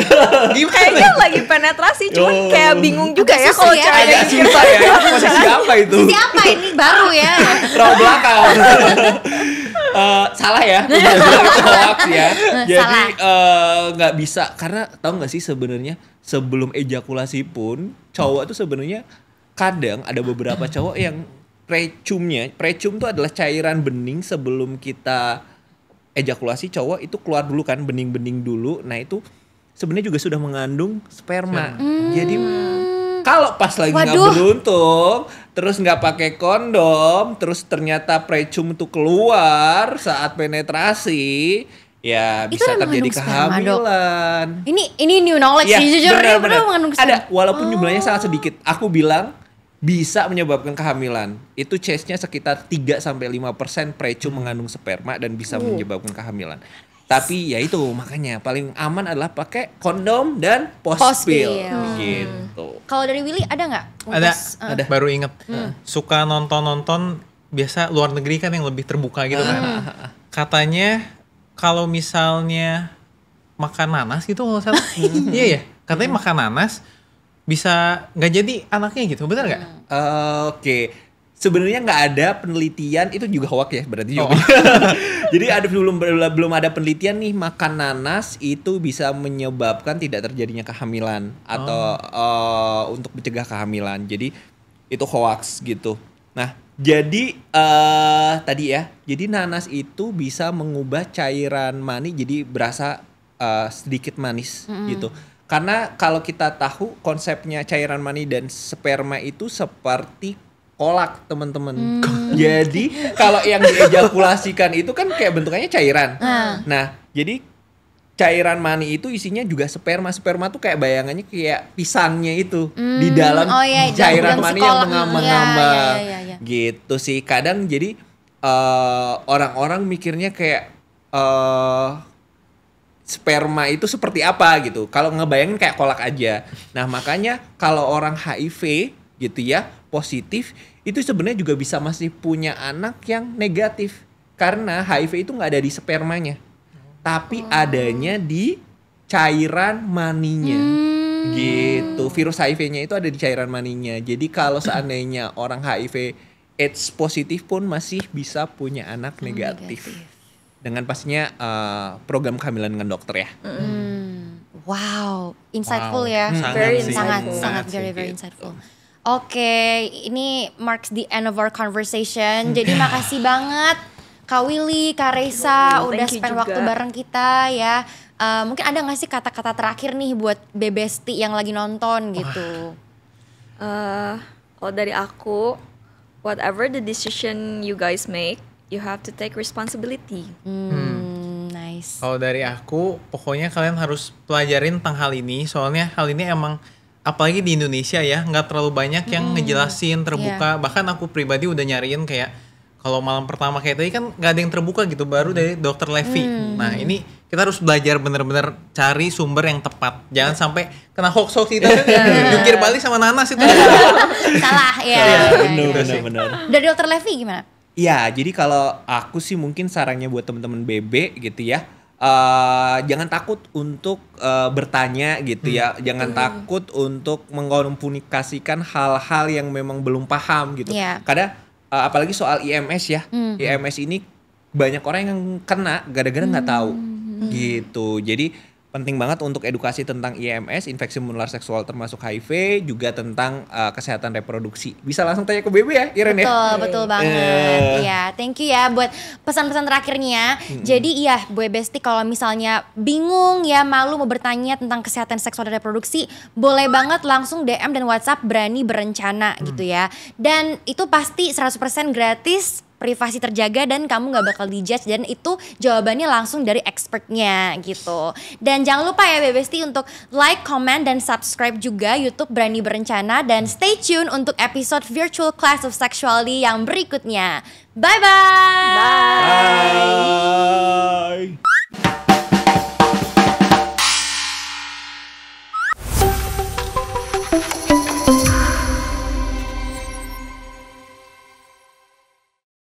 Gimana? Kayaknya lagi penetrasi, cuman kayak bingung juga ya Agak kalau susah ya. ceweknya agak jukir susah balik. ya. Posisi apa itu? Siapa ini baru ya? Row belakang. Salah ya, itu hoax ya. Jadi nggak bisa karena tahu nggak sih sebenarnya sebelum ejakulasi pun cowok tuh sebenarnya kadang ada beberapa cowok yang precum tuh adalah cairan bening sebelum kita ejakulasi. Cowok itu keluar dulu kan, bening-bening dulu. Nah itu sebenarnya juga sudah mengandung sperma. Jadi kalau pas lagi nggak beruntung, terus nggak pakai kondom, terus ternyata precum itu keluar saat penetrasi, ya Itu bisa emang terjadi mengandung sperma, Dok? kehamilan. Ini new knowledge Ya, sih jujur. benar. Mengandung sperma. Ada, walaupun jumlahnya sangat sedikit. Aku bilang bisa menyebabkan kehamilan. Itu chance-nya sekitar 3-5% precu mengandung sperma dan bisa menyebabkan kehamilan. Tapi ya itu makanya paling aman adalah pakai kondom dan post-pill. Gitu. Kalau dari Willy ada nggak? Ada. Baru inget. Suka nonton biasa luar negeri kan yang lebih terbuka gitu kan. Katanya kalau misalnya makan nanas gitu kalau salah. Iya ya. Katanya makan nanas bisa nggak jadi anaknya gitu, benar nggak? Oke. Sebenarnya nggak ada penelitian, itu juga hoax ya berarti juga. Jadi belum ada penelitian nih makan nanas itu bisa menyebabkan tidak terjadinya kehamilan atau untuk mencegah kehamilan. Jadi itu hoax gitu. Nah, jadi tadi ya, jadi nanas itu bisa mengubah cairan mani jadi berasa sedikit manis gitu. Karena kalau kita tahu konsepnya cairan mani dan sperma itu seperti kolak teman-teman. Jadi kalau yang diejakulasikan itu kan kayak bentukannya cairan. Nah, jadi cairan mani itu isinya juga sperma. Sperma tuh kayak bayangannya kayak pisangnya itu di dalam cairan mani yang mengambang-ngambang. Gitu sih. Kadang jadi orang-orang mikirnya kayak sperma itu seperti apa gitu. Kalau ngebayangin kayak kolak aja. Nah, makanya kalau orang HIV gitu ya, positif, itu sebenarnya juga bisa masih punya anak yang negatif. Karena HIV itu nggak ada di spermanya. Tapi adanya di cairan maninya. Gitu. Virus HIV-nya itu ada di cairan maninya. Jadi kalau seandainya orang HIV AIDS positif pun masih bisa punya anak negatif. Dengan pastinya program kehamilan dengan dokter ya. Wow, insightful ya. Sangat very insightful. Oke, ini marks the end of our conversation. Jadi makasih banget Kak Willy, Kak Reza udah spend waktu bareng kita ya. Mungkin ada gak sih kata-kata terakhir nih buat Bebesti yang lagi nonton gitu? Kalau dari aku, whatever the decision you guys make, you have to take responsibility. Nice. Kalau dari aku, pokoknya kalian harus pelajarin tentang hal ini. Soalnya hal ini emang, apalagi di Indonesia ya, nggak terlalu banyak yang ngejelasin terbuka. Bahkan aku pribadi udah nyariin kayak, kalau malam pertama kayak tadi kan nggak ada yang terbuka gitu, baru dari Dr. Levi. Nah ini kita harus belajar bener-bener cari sumber yang tepat. Jangan sampai kena hoax-hoax itu, jungkir balik sama nanas itu. Salah ya. Benar. Dari Dr. Levi gimana? Ya, jadi kalau aku sih mungkin sarannya buat teman-teman BB gitu ya, jangan takut untuk bertanya gitu ya, jangan takut untuk mengkomunikasikan hal-hal yang memang belum paham gitu. Karena apalagi soal IMS ya, IMS ini banyak orang yang kena gara-gara nggak tahu gitu. Jadi penting banget untuk edukasi tentang IMS, infeksi menular seksual termasuk HIV, juga tentang kesehatan reproduksi. Bisa langsung tanya ke BB ya, Iren ya? Betul banget. Iya, thank you ya buat pesan-pesan terakhirnya. Jadi iya, Bu Besti kalau misalnya bingung ya, malu mau bertanya tentang kesehatan seksual dan reproduksi, boleh banget langsung DM dan WhatsApp Berani Berencana gitu ya. Dan itu pasti 100% gratis, privasi terjaga dan kamu gak bakal dijudge, dan itu jawabannya langsung dari expertnya gitu. Dan jangan lupa ya Bebesti untuk like, comment, dan subscribe juga YouTube Berani Berencana, dan stay tune untuk episode Virtual Class of Sexuality yang berikutnya. Bye-bye! Bye!